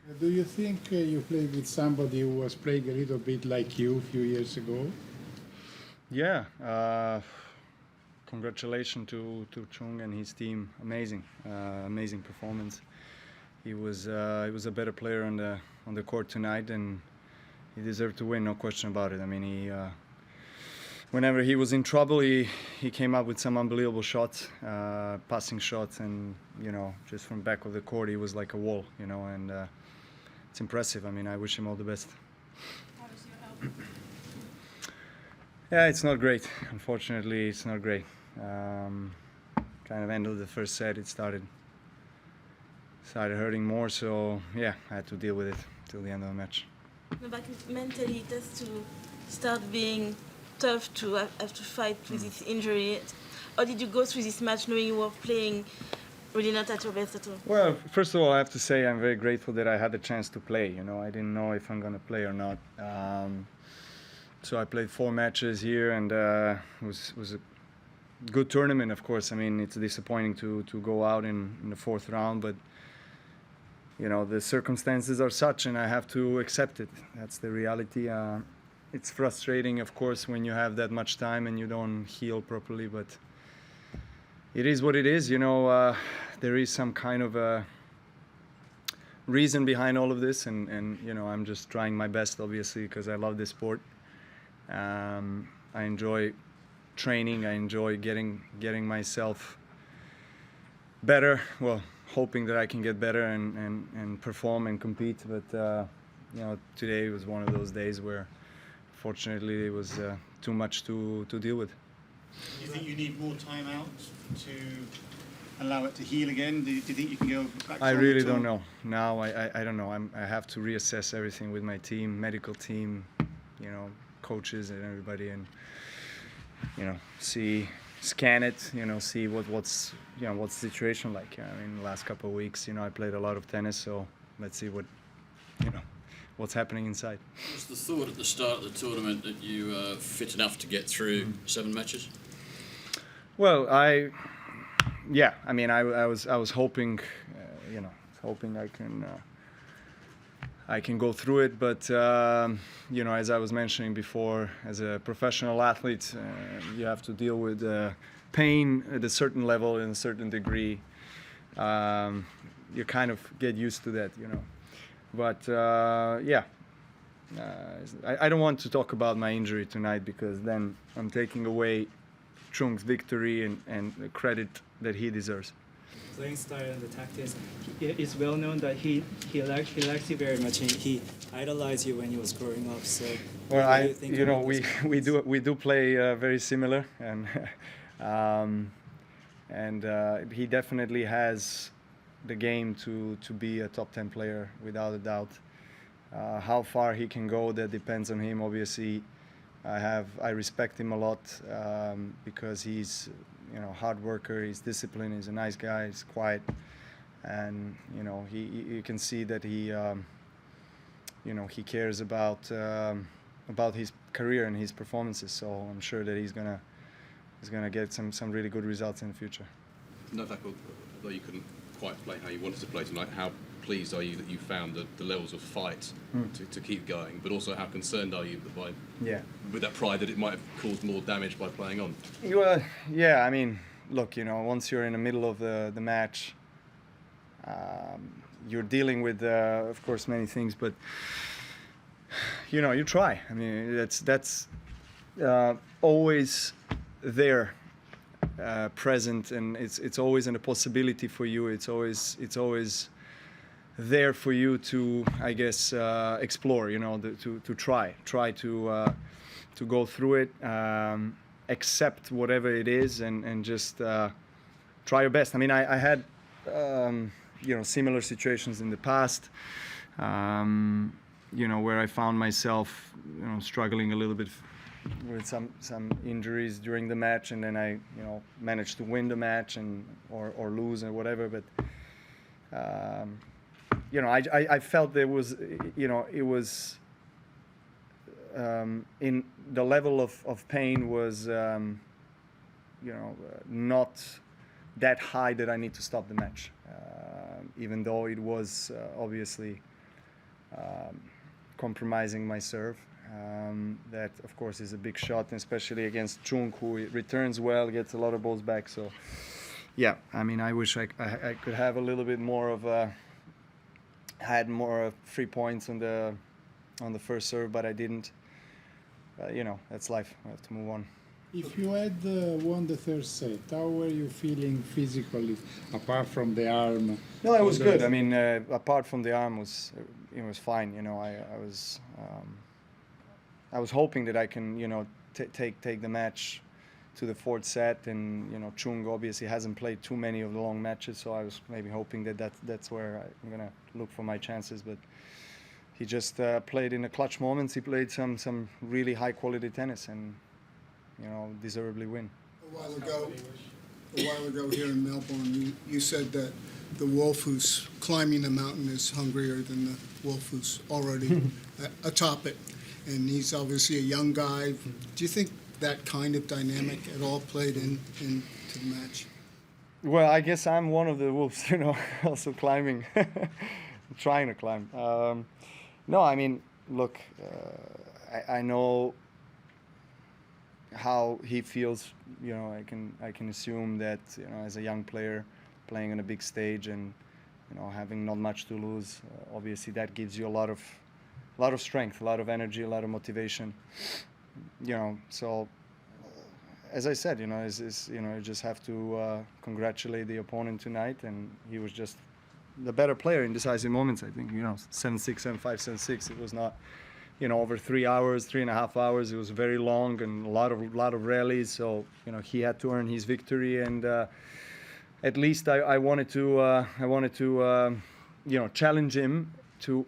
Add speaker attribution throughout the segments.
Speaker 1: Do you think you played with somebody who was playing a little bit like you a few years ago?
Speaker 2: Yeah, congratulations to Chung and his team. Amazing performance. He was a better player on the court tonight, and he deserved to win, no question about it. I mean, whenever he was in trouble, he came up with some unbelievable shots, passing shots, and just from back of the court, he was like a wall, and it's impressive. I mean, I wish him all the best.
Speaker 3: How was your help?
Speaker 2: Yeah, it's not great. Unfortunately, it's not great. Kind of end of the first set, it started hurting more. So yeah, I had to deal with it till the end of the match.
Speaker 3: No, but mentally it has to start being tough to have to fight with this injury. How did you go through this match knowing you were playing really not at your best at all?
Speaker 2: Well, first of all, I have to say I'm very grateful that I had the chance to play. I didn't know if I'm going to play or not. So I played 4 matches here, and it was a good tournament, of course. I mean, it's disappointing to go out in the 4th round, but the circumstances are such, and I have to accept it. That's the reality. It's frustrating, of course, when you have that much time and you don't heal properly, but it is what it is. There is some kind of a reason behind all of this, and I'm just trying my best, obviously, because I love this sport. I enjoy training. I enjoy getting myself better. Well, hoping that I can get better and perform and compete. But today was one of those days where, fortunately, it was too much to deal with.
Speaker 4: Do you think you need more time out to allow it to heal again? Do you think you can go back to
Speaker 2: I really
Speaker 4: tour?
Speaker 2: don't know. Now I don't know. I have to reassess everything with my team, medical team, coaches and everybody, and scan it, see what's the situation like. I mean, the last couple of weeks, I played a lot of tennis, so let's see what's happening inside.
Speaker 5: Was the thought at the start of the tournament that you were fit enough to get through 7 matches?
Speaker 2: Well, I was hoping, I can go through it, but as I was mentioning before, as a professional athlete, you have to deal with pain at a certain level, in a certain degree. You kind of get used to that, But I don't want to talk about my injury tonight, because then I'm taking away Chung's victory and the credit that he deserves.
Speaker 6: Playing style and the tactics. It's well known that he likes you very much. He idolized you when he was growing up. So
Speaker 2: well,
Speaker 6: what do you think about this
Speaker 2: we do play very similar, and he definitely has the game to be a top 10 player without a doubt. How far he can go, that depends on him. Obviously, I respect him a lot, because he's hard worker, he's disciplined, he's a nice guy, he's quiet, and you can see that he cares about his career and his performances. So I'm sure that he's gonna get some really good results in the future.
Speaker 7: Novak, although you couldn't quite play how you wanted to play tonight, how pleased are you that you found the levels of fight to keep going, but also how concerned are you that with that pride that it might have caused more damage by playing on?
Speaker 2: Yeah, I mean, look, once you're in the middle of the match, you're dealing with, of course, many things, but you try. I mean, that's always there, present, and it's always a possibility for you. It's always there for you to, I guess, explore. To try to go through it, accept whatever it is, and just try your best. I mean, I had similar situations in the past, where I found myself struggling a little bit with some injuries during the match, and then I managed to win the match or lose or whatever. But I felt there was it was in the level of pain was not that high that I need to stop the match, even though it was obviously compromising my serve. That, of course, is a big shot, and especially against Chung, who returns well, gets a lot of balls back. So, yeah, I mean, I wish I could have a little bit more of had more 3 points on the first serve, but I didn't. You know, that's life. I have to move on.
Speaker 1: If you had won the third set, how were you feeling physically, apart from the arm?
Speaker 2: No, it was
Speaker 1: All the
Speaker 2: good.
Speaker 1: rest-
Speaker 2: I mean, apart from the arm, it was fine. You know, I was hoping that I can, you know, take the match to the fourth set, and you know, Chung obviously hasn't played too many of the long matches, so I was maybe hoping that that's where I'm gonna look for my chances. But he just played in the clutch moments. He played some really high quality tennis, and you know, deservedly win.
Speaker 8: A while ago here in Melbourne, you said that the wolf who's climbing the mountain is hungrier than the wolf who's already atop it. And he's obviously a young guy. Do you think that kind of dynamic at all played into the match?
Speaker 2: Well, I guess I'm one of the wolves, you know, also climbing, trying to climb. No, I mean, look, I know how he feels. You know, I can assume that, you know, as a young player playing on a big stage and, you know, having not much to lose, obviously that gives you a lot of strength, a lot of energy, a lot of motivation. You know, so as I said, you know, you know, you just have to congratulate the opponent tonight, and he was just the better player in decisive moments. I think, you know, 7-6, 7-5, 7-6. It was not, you know, over 3 hours, 3.5 hours. It was very long and a lot of rallies. So, you know, he had to earn his victory, and at least I wanted to you know, challenge him to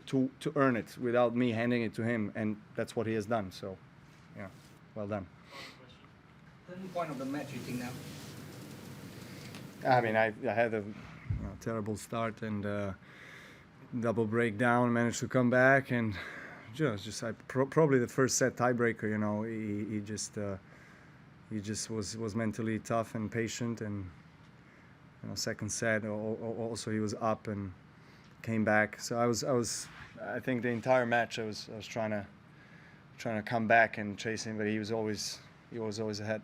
Speaker 2: earn it without me handing it to him, and that's what he has done. So, yeah, well done.
Speaker 9: Turning point of the match, you think now?
Speaker 2: I mean, I had a terrible start and double breakdown, managed to come back, and just probably the first set tiebreaker. You know, he just was mentally tough and patient, and you know, second set also he was up and came back. So I think the entire match I was trying to come back and chase him, but he was always ahead.